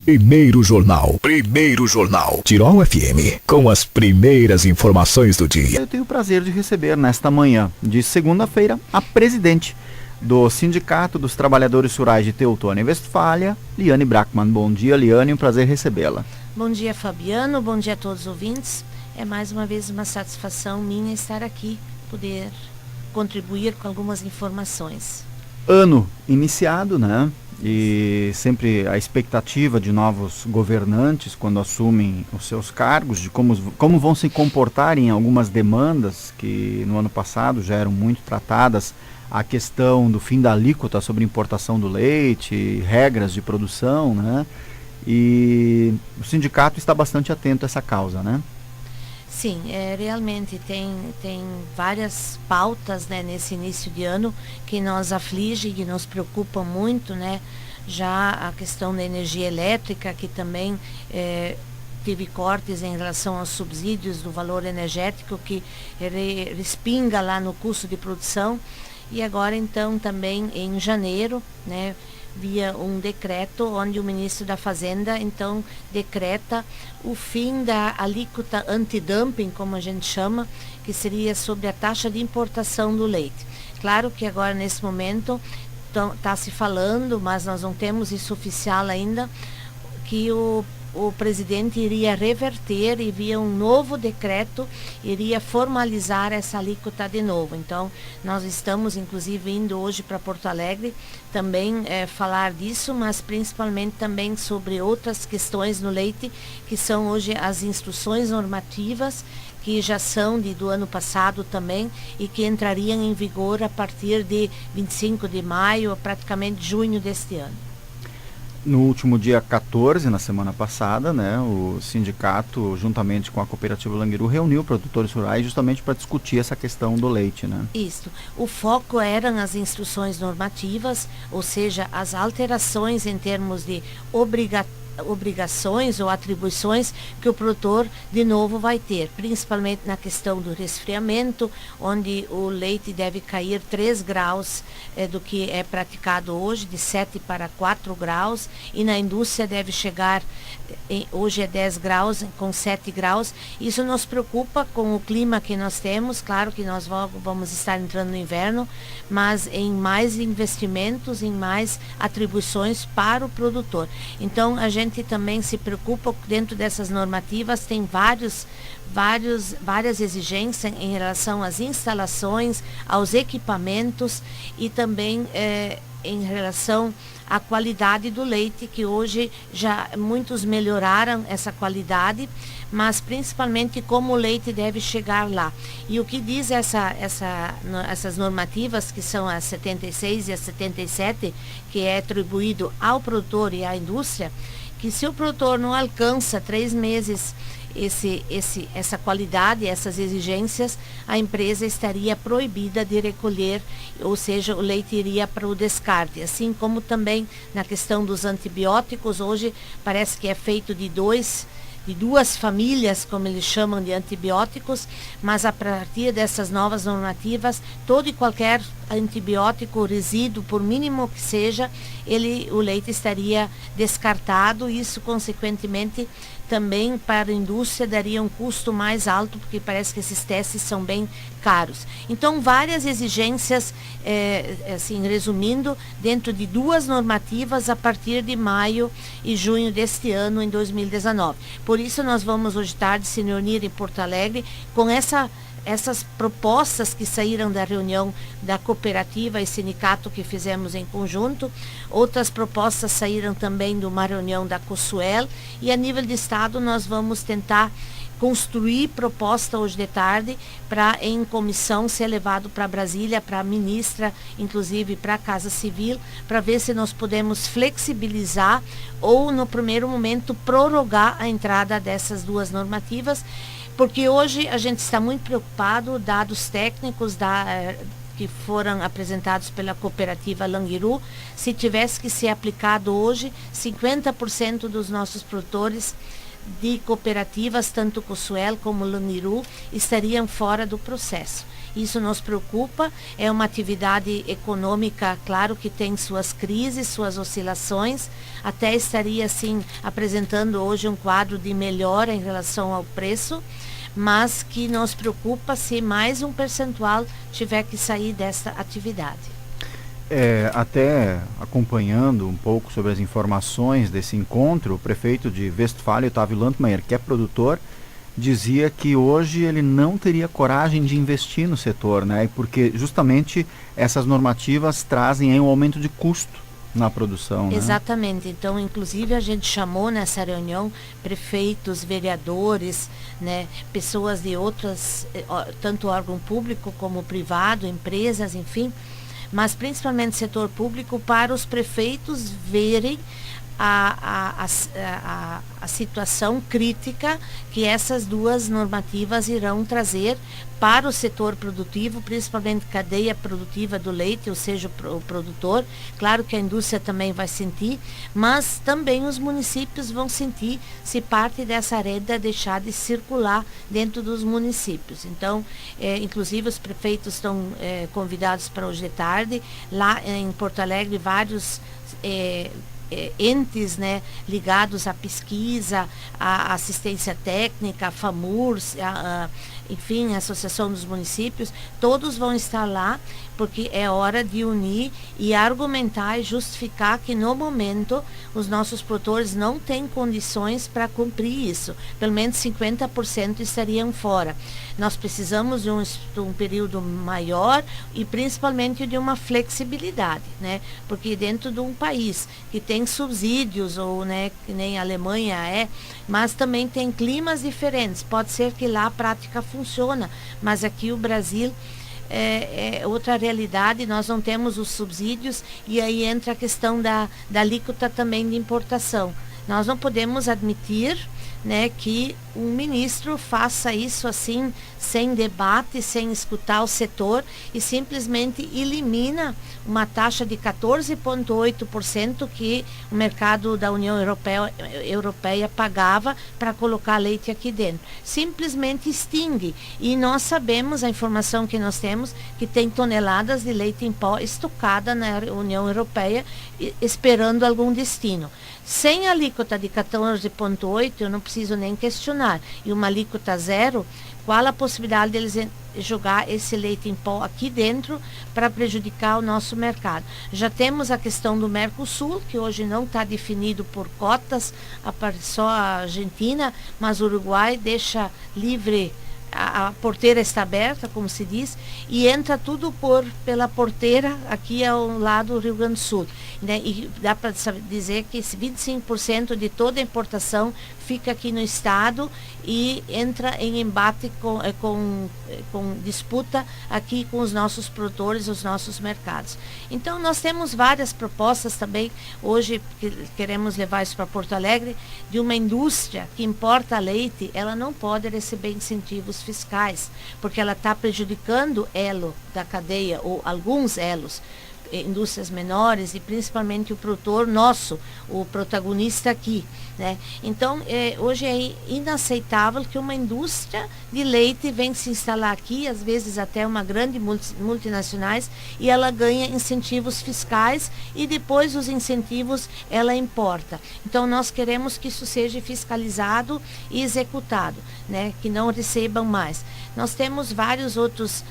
Primeiro Jornal. Tirol FM, com as primeiras informações do dia. Eu tenho o prazer de receber nesta manhã de segunda-feira a presidente do Sindicato dos Trabalhadores Rurais de Teutônia e Westfália, Liane Brackmann. Bom dia, Liane, um prazer recebê-la. Bom dia, Fabiano, bom dia a todos os ouvintes. É mais uma vez uma satisfação minha estar aqui, poder contribuir com algumas informações. Ano iniciado, né? E sempre a expectativa de novos governantes quando assumem os seus cargos, de como vão se comportar em algumas demandas que no ano passado já eram muito tratadas, a questão do fim da alíquota sobre importação do leite, regras de produção, né? E o sindicato está bastante atento a essa causa, né? Sim, realmente tem várias pautas, né, nesse início de ano que nos aflige e nos preocupa muito, né? Já a questão da energia elétrica, que também teve cortes em relação aos subsídios do valor energético, que respinga lá no custo de produção. E agora então também em janeiro, né, via um decreto onde o ministro da Fazenda então decreta o fim da alíquota antidumping, como a gente chama, que seria sobre a taxa de importação do leite. Claro que agora nesse momento está se falando, mas nós não temos isso oficial ainda, que o presidente iria reverter e via um novo decreto, iria formalizar essa alíquota de novo. Então, nós estamos inclusive indo hoje para Porto Alegre também falar disso, mas principalmente também sobre outras questões no leite, que são hoje as instruções normativas, que já são do ano passado também e que entrariam em vigor a partir de 25 de maio, praticamente junho deste ano. No último dia 14, na semana passada, né, o sindicato, juntamente com a cooperativa Languiru, reuniu produtores rurais justamente para discutir essa questão do leite, né? Isso. O foco eram as instruções normativas, ou seja, as alterações em termos de obrigações ou atribuições que o produtor de novo vai ter, principalmente na questão do resfriamento, onde o leite deve cair 3 graus do que é praticado hoje, de 7 para 4 graus, e na indústria deve chegar, hoje é 10 graus, com 7 graus. Isso nos preocupa com o clima que nós temos. Claro que nós vamos estar entrando no inverno, mas em mais investimentos, em mais atribuições para o produtor. Então a gente também se preocupa, dentro dessas normativas tem várias exigências em relação às instalações, aos equipamentos e também em relação à qualidade do leite, que hoje já muitos melhoraram essa qualidade, mas principalmente como o leite deve chegar lá. E o que diz essas normativas, que são as 76 e as 77, que é atribuído ao produtor e à indústria, que se o produtor não alcança 3 meses essa qualidade, essas exigências, a empresa estaria proibida de recolher, ou seja, o leite iria para o descarte. Assim como também na questão dos antibióticos, hoje parece que é feito de duas famílias, como eles chamam, de antibióticos, mas a partir dessas novas normativas, todo e qualquer antibiótico resíduo, por mínimo que seja, o leite estaria descartado. Isso, consequentemente, também para a indústria daria um custo mais alto, porque parece que esses testes são bem caros. Então, várias exigências, assim, resumindo, dentro de 2 normativas a partir de maio e junho deste ano, em 2019. Por isso, nós vamos hoje tarde se reunir em Porto Alegre com essas propostas que saíram da reunião da cooperativa e sindicato que fizemos em conjunto. Outras propostas saíram também de uma reunião da COSUEL, e a nível de estado nós vamos tentar construir proposta hoje de tarde para em comissão ser levado para Brasília, para a ministra, inclusive para a Casa Civil, para ver se nós podemos flexibilizar ou no primeiro momento prorrogar a entrada dessas 2 normativas, porque hoje a gente está muito preocupado, dados técnicos que foram apresentados pela cooperativa Languiru, se tivesse que ser aplicado hoje, 50% dos nossos produtores de cooperativas, tanto COSUEL como Languiru, estariam fora do processo. Isso nos preocupa, é uma atividade econômica, claro que tem suas crises, suas oscilações, até estaria assim apresentando hoje um quadro de melhora em relação ao preço, mas que nos preocupa se mais um percentual tiver que sair dessa atividade. Até acompanhando um pouco sobre as informações desse encontro, o prefeito de Westfália, Otávio Landmayer, que é produtor, dizia que hoje ele não teria coragem de investir no setor, né? Porque justamente essas normativas trazem um aumento de custo na produção. Exatamente. Então, inclusive, a gente chamou nessa reunião prefeitos, vereadores, né, pessoas de outras, tanto órgão público como privado, empresas, enfim, mas principalmente setor público, para os prefeitos verem a situação crítica que essas duas normativas irão trazer para o setor produtivo, principalmente cadeia produtiva do leite, ou seja, o produtor. Claro que a indústria também vai sentir, mas também os municípios vão sentir se parte dessa renda deixar de circular dentro dos municípios. Então, inclusive os prefeitos estão convidados para hoje de tarde. Lá em Porto Alegre, vários entes, né, ligados à pesquisa, à assistência técnica, a FAMURS, enfim, a Associação dos Municípios, todos vão estar lá, porque é hora de unir e argumentar e justificar que no momento os nossos produtores não têm condições para cumprir isso. Pelo menos 50% estariam fora. Nós precisamos de um período maior e principalmente de uma flexibilidade, né? Porque dentro de um país que tem subsídios, ou, né, que nem a Alemanha mas também tem climas diferentes. Pode ser que lá a prática funciona, mas aqui o Brasil é outra realidade, nós não temos os subsídios, e aí entra a questão da alíquota também de importação. Nós não podemos admitir, né, que um ministro faça isso assim, sem debate, sem escutar o setor, e simplesmente elimina uma taxa de 14,8% que o mercado da União Europeia pagava para colocar leite aqui dentro. Simplesmente extingue. E nós sabemos, a informação que nós temos, que tem toneladas de leite em pó estocada na União Europeia, esperando algum destino. Sem alíquota de 14,8%, eu não preciso nem questionar. E uma alíquota zero, qual a possibilidade deles jogar esse leite em pó aqui dentro para prejudicar o nosso mercado? Já temos a questão do Mercosul, que hoje não está definido por cotas, só a Argentina, mas o Uruguai deixa livre. A porteira está aberta, como se diz, e entra tudo pela porteira aqui ao lado do Rio Grande do Sul, né? E dá para dizer que esse 25% de toda a importação fica aqui no estado e entra em embate com disputa aqui com os nossos produtores, os nossos mercados. Então nós temos várias propostas também, hoje que queremos levar isso para Porto Alegre, de uma indústria que importa leite. Ela não pode receber incentivos fiscais, porque ela está prejudicando elo da cadeia, ou alguns elos, indústrias menores, e principalmente o produtor nosso, o protagonista aqui, né? Então, hoje é inaceitável que uma indústria de leite venha se instalar aqui, às vezes até uma grande multinacionais, e ela ganha incentivos fiscais, e depois os incentivos ela importa. Então, nós queremos que isso seja fiscalizado e executado, né? Que não recebam mais. Nós temos vários outros,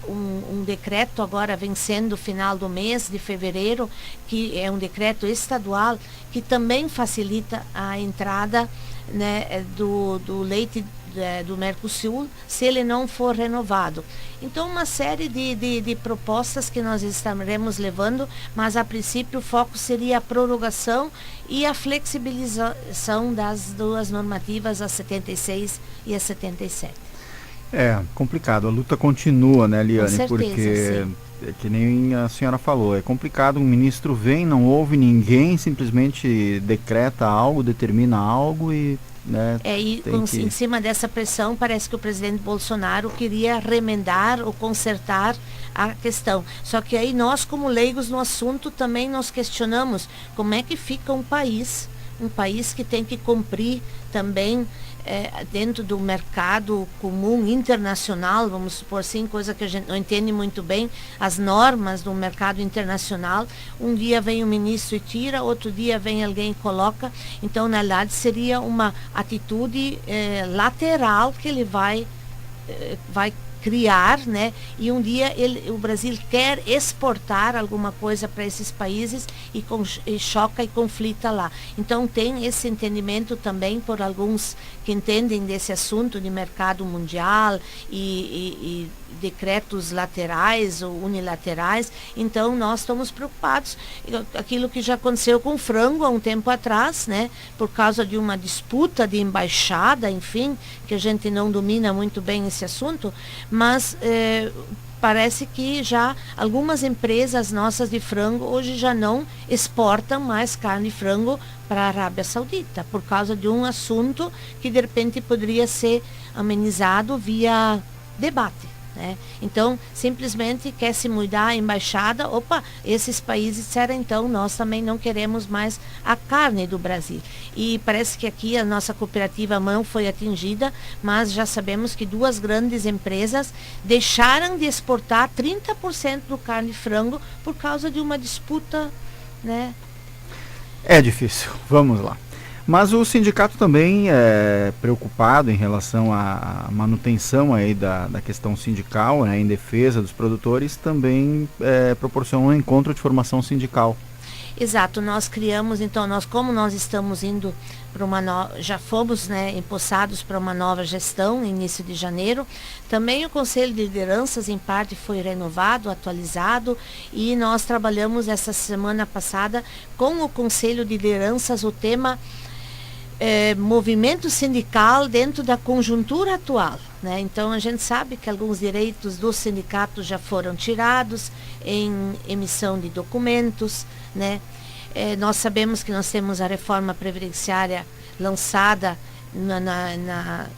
um decreto agora vencendo o final do mês de fevereiro, que é um decreto estadual, que também facilita a entrada, né, do leite do Mercosul, se ele não for renovado. Então, uma série de propostas que nós estaremos levando, mas a princípio o foco seria a prorrogação e a flexibilização das duas normativas, a 76 e a 77. É complicado, a luta continua, né, Liane? Com certeza, porque sim. que nem a senhora falou, é complicado, um ministro vem, não ouve ninguém, simplesmente decreta algo, determina algo e, né, em cima dessa pressão, parece que o presidente Bolsonaro queria remendar ou consertar a questão. Só que aí nós, como leigos no assunto, também nos questionamos como é que fica um país um país que tem que cumprir também dentro do mercado comum internacional, vamos supor assim, coisa que a gente não entende muito bem, as normas do mercado internacional. Um dia vem o ministro e tira, outro dia vem alguém e coloca. Então, na verdade, seria uma atitude lateral que ele vai criar, né? E um dia o Brasil quer exportar alguma coisa para esses países e choca e conflita lá. Então tem esse entendimento também por alguns que entendem desse assunto de mercado mundial e decretos laterais ou unilaterais. Então nós estamos preocupados. Aquilo que já aconteceu com o frango há um tempo atrás, né? Por causa de uma disputa de embaixada, enfim, que a gente não domina muito bem esse assunto, mas parece que já algumas empresas nossas de frango hoje já não exportam mais carne de frango para a Arábia Saudita, por causa de um assunto que de repente poderia ser amenizado via debate. Né? Então, simplesmente quer se mudar a embaixada, esses países disseram, então, nós também não queremos mais a carne do Brasil. E parece que aqui a nossa cooperativa não foi atingida, mas já sabemos que 2 grandes empresas deixaram de exportar 30% do carne de frango por causa de uma disputa, né? É difícil, vamos lá. Mas o sindicato também é preocupado em relação à manutenção aí da questão sindical, né, em defesa dos produtores, também proporciona um encontro de formação sindical. Exato, nós criamos, então, como nós estamos indo para já fomos, né, empossados para uma nova gestão no início de janeiro, também o Conselho de Lideranças, em parte, foi renovado, atualizado, e nós trabalhamos essa semana passada com o Conselho de Lideranças o tema movimento sindical dentro da conjuntura atual. Né? Então a gente sabe que alguns direitos dos sindicatos já foram tirados em emissão de documentos. Né? Nós sabemos que nós temos a reforma previdenciária lançada na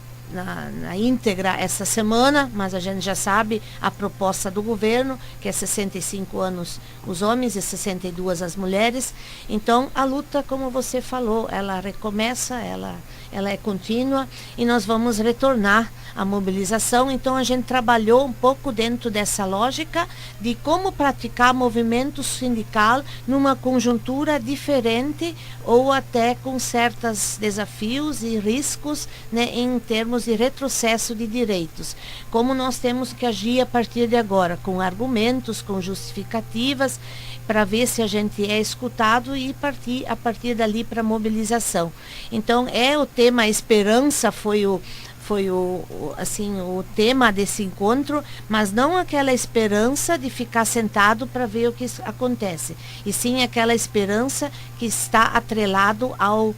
íntegra essa semana, mas a gente já sabe a proposta do governo, que é 65 anos os homens e 62 as mulheres. Então a luta, como você falou, ela recomeça, ela é contínua, e nós vamos retornar à mobilização. Então a gente trabalhou um pouco dentro dessa lógica de como praticar movimento sindical numa conjuntura diferente ou até com certos desafios e riscos, né, em termos de retrocesso de direitos. Como nós temos que agir a partir de agora, com argumentos, com justificativas, para ver se a gente é escutado e partir a partir dali para a mobilização. Então o tema, a esperança foi o tema desse encontro, mas não aquela esperança de ficar sentado para ver o que acontece, e sim aquela esperança que está atrelado ao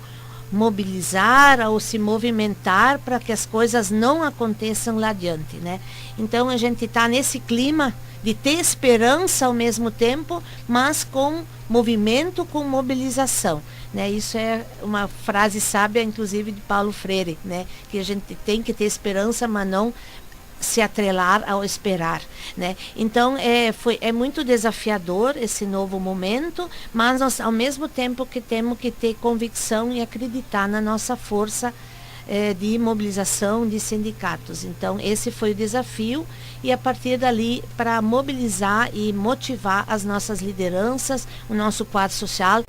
mobilizar, ao se movimentar para que as coisas não aconteçam lá adiante, né? Então a gente está nesse clima de ter esperança ao mesmo tempo, mas com movimento, com mobilização. Né? Isso é uma frase sábia, inclusive, de Paulo Freire, né? Que a gente tem que ter esperança, mas não se atrelar ao esperar. Né? Então, é muito desafiador esse novo momento, mas nós, ao mesmo tempo, que temos que ter convicção e acreditar na nossa força de mobilização de sindicatos. Então, esse foi o desafio, e a partir dali, para mobilizar e motivar as nossas lideranças, o nosso quadro social,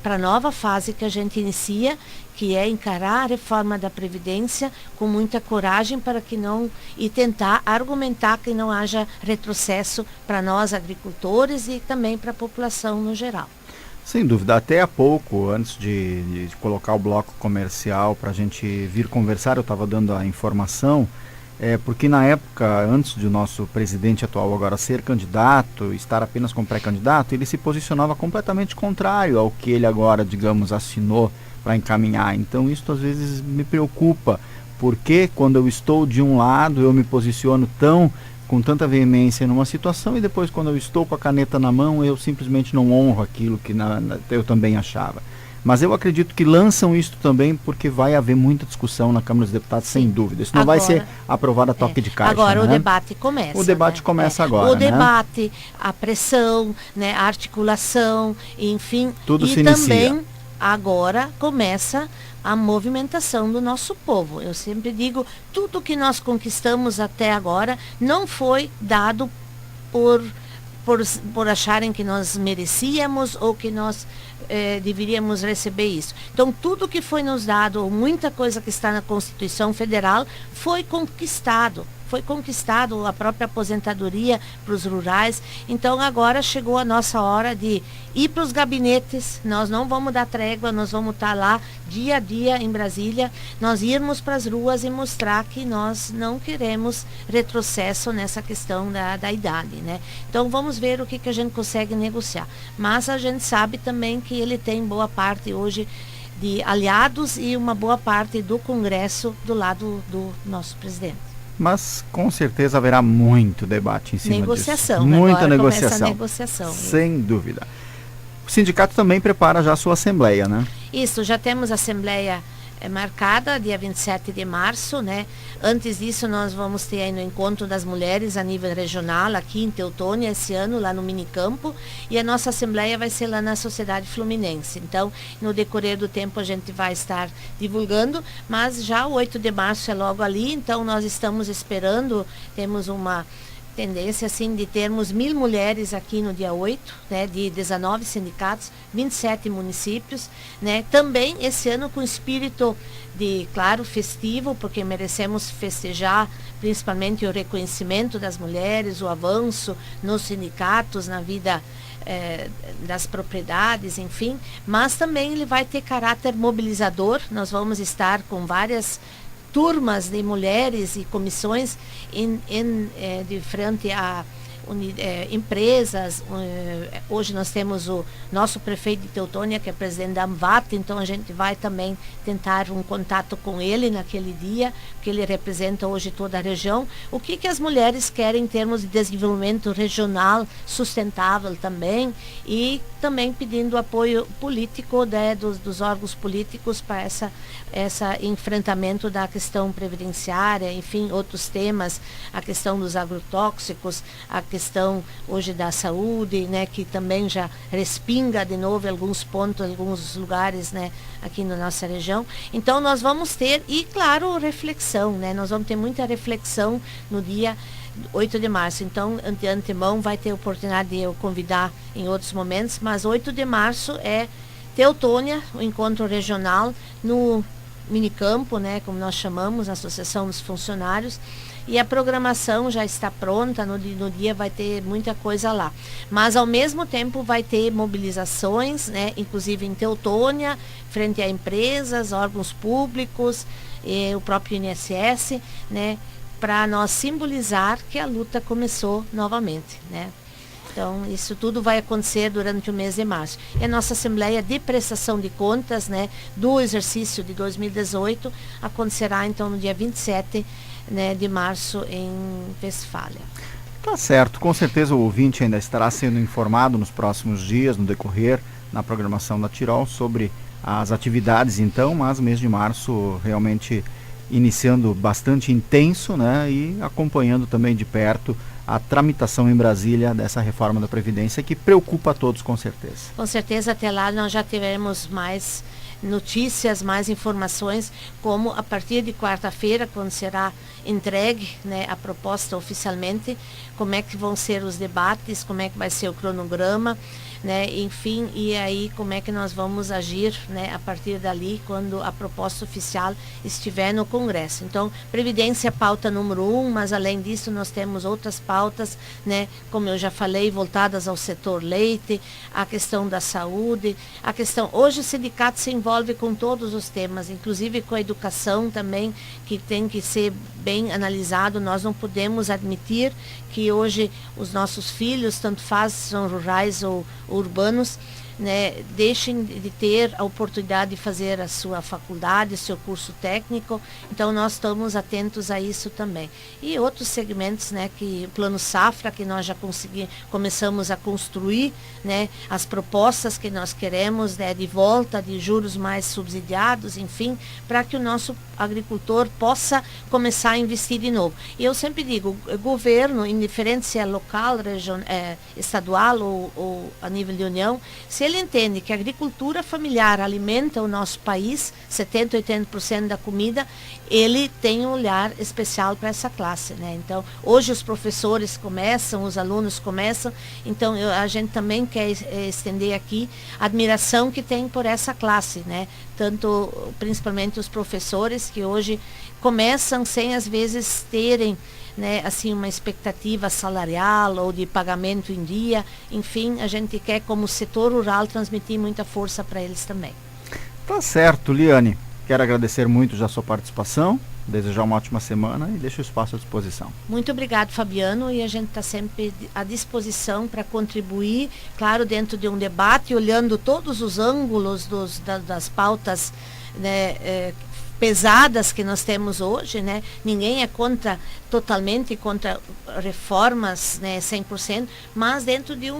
para a nova fase que a gente inicia, que é encarar a reforma da Previdência com muita coragem e tentar argumentar que não haja retrocesso para nós agricultores e também para a população no geral. Sem dúvida, até há pouco, antes de colocar o bloco comercial para a gente vir conversar, eu estava dando a informação, porque na época, antes de o nosso presidente atual agora ser candidato, estar apenas como pré-candidato, ele se posicionava completamente contrário ao que ele agora, digamos, assinou para encaminhar. Então isso às vezes me preocupa, porque quando eu estou de um lado eu me posiciono com tanta veemência numa situação, e depois quando eu estou com a caneta na mão eu simplesmente não honro aquilo que eu também achava. Mas eu acredito que lançam isso também porque vai haver muita discussão na Câmara dos Deputados, sem dúvida. Isso não vai ser aprovado a toque de caixa. Agora, né? O debate começa. O debate começa agora. O debate, a pressão, né, a articulação, enfim. Tudo e se também inicia. agora começa a movimentação do nosso povo. Eu sempre digo, tudo que nós conquistamos até agora não foi dado por acharem que nós merecíamos ou que nós deveríamos receber isso. Então, tudo que foi nos dado, ou muita coisa que está na Constituição Federal, foi conquistado. Foi conquistado a própria aposentadoria para os rurais. Então, agora chegou a nossa hora de ir para os gabinetes. Nós não vamos dar trégua, nós vamos estar lá dia a dia em Brasília. Nós irmos para as ruas e mostrar que nós não queremos retrocesso nessa questão da idade, né? Então, vamos ver o que a gente consegue negociar. Mas a gente sabe também que ele tem boa parte hoje de aliados e uma boa parte do Congresso do lado do nosso presidente. Mas com certeza haverá muito debate em cima negociação, disso. Muita agora negociação. começa a negociação. Sem dúvida. O sindicato também prepara já a sua assembleia, né? Isso, já temos a assembleia marcada, dia 27 de março, né? Antes disso, nós vamos ter aí no Encontro das Mulheres a nível regional, aqui em Teutônia, esse ano, lá no Minicampo, e a nossa assembleia vai ser lá na Sociedade Fluminense. Então, no decorrer do tempo, a gente vai estar divulgando, mas já o 8 de março é logo ali, então nós estamos esperando, temos uma tendência assim de termos 1.000 mulheres aqui no dia 8, né, de 19 sindicatos, 27 municípios, né, também esse ano com espírito de, claro, festivo, porque merecemos festejar principalmente o reconhecimento das mulheres, o avanço nos sindicatos, na vida das propriedades, enfim, mas também ele vai ter caráter mobilizador. Nós vamos estar com várias turmas de mulheres e comissões de frente a empresas. Hoje nós temos o nosso prefeito de Teutônia, que é presidente da AMVAT, então a gente vai também tentar um contato com ele naquele dia, que ele representa hoje toda a região. O que as mulheres querem em termos de desenvolvimento regional sustentável também, e também pedindo apoio político, né, dos órgãos políticos para esse enfrentamento da questão previdenciária, enfim, outros temas, a questão dos agrotóxicos, a questão hoje da saúde, né, que também já respinga de novo em alguns pontos, em alguns lugares, né, aqui na nossa região. Então nós vamos ter, e claro, reflexão, né, nós vamos ter muita reflexão no dia 8 de março. Então, de antemão, vai ter oportunidade de eu convidar em outros momentos, mas 8 de março é Teutônia, o encontro regional no Minicampo, né, como nós chamamos, a Associação dos Funcionários, e a programação já está pronta, no dia vai ter muita coisa lá. Mas, ao mesmo tempo, vai ter mobilizações, né, inclusive em Teutônia, frente a empresas, órgãos públicos, o próprio INSS, né, para nós simbolizar que a luta começou novamente, né? Então, isso tudo vai acontecer durante o mês de março. E a nossa Assembleia de Prestação de Contas, né, do exercício de 2018 acontecerá, então, no dia 27, né, de março em Westfália. Tá certo. Com certeza o ouvinte ainda estará sendo informado nos próximos dias, no decorrer, na programação da Tirol, sobre as atividades, então, mas o mês de março realmente iniciando bastante intenso, né, e acompanhando também de perto a tramitação em Brasília dessa reforma da Previdência, que preocupa a todos, com certeza. Com certeza, até lá nós já teremos mais notícias, mais informações, como a partir de quarta-feira, quando será entregue, né, a proposta oficialmente, como é que vão ser os debates, como é que vai ser o cronograma, né, enfim, e aí como é que nós vamos agir, né, a partir dali, quando a proposta oficial estiver no Congresso. Então, Previdência é pauta número 1, mas além disso nós temos outras pautas, né, como eu já falei, voltadas ao setor leite, a questão da saúde, a questão, hoje o sindicato se envolve com todos os temas, inclusive com a educação também, que tem que ser bem analisado. Nós não podemos admitir que hoje os nossos filhos, tanto faz são rurais ou urbanos, né, deixem de ter a oportunidade de fazer a sua faculdade, seu curso técnico. Então nós estamos atentos a isso também. E outros segmentos, né, que o Plano Safra, que nós já começamos a construir, né, as propostas que nós queremos, né, de volta de juros mais subsidiados, enfim, para que o nosso agricultor possa começar a investir de novo. E eu sempre digo, o governo, indiferente se é local, estadual ou a nível de União, se ele entende que a agricultura familiar alimenta o nosso país, 70%, 80% da comida, ele tem um olhar especial para essa classe, né? Então, hoje os professores começam, os alunos começam, então a gente também quer estender aqui a admiração que tem por essa classe, né? Tanto, principalmente os professores que hoje começam sem às vezes terem, né, assim, uma expectativa salarial ou de pagamento em dia. Enfim, a gente quer, como setor rural, transmitir muita força para eles também. Tá certo, Liane. Quero agradecer muito já a sua participação, desejar uma ótima semana e deixo o espaço à disposição. Muito obrigado, Fabiano, e a gente está sempre à disposição para contribuir, claro, dentro de um debate, olhando todos os ângulos das pautas, né, pesadas que nós temos hoje, né? Ninguém é totalmente contra reformas, né, 100%, mas dentro de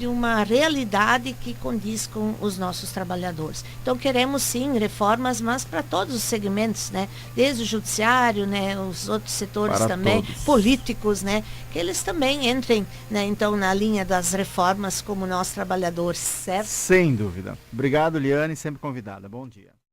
uma realidade que condiz com os nossos trabalhadores. Então queremos sim reformas, mas para todos os segmentos, né? Desde o judiciário, né, os outros setores para também, todos. políticos, né, que eles também entrem, né, então na linha das reformas como nós trabalhadores, certo? Sem dúvida. Obrigado, Liane, sempre convidada. Bom dia.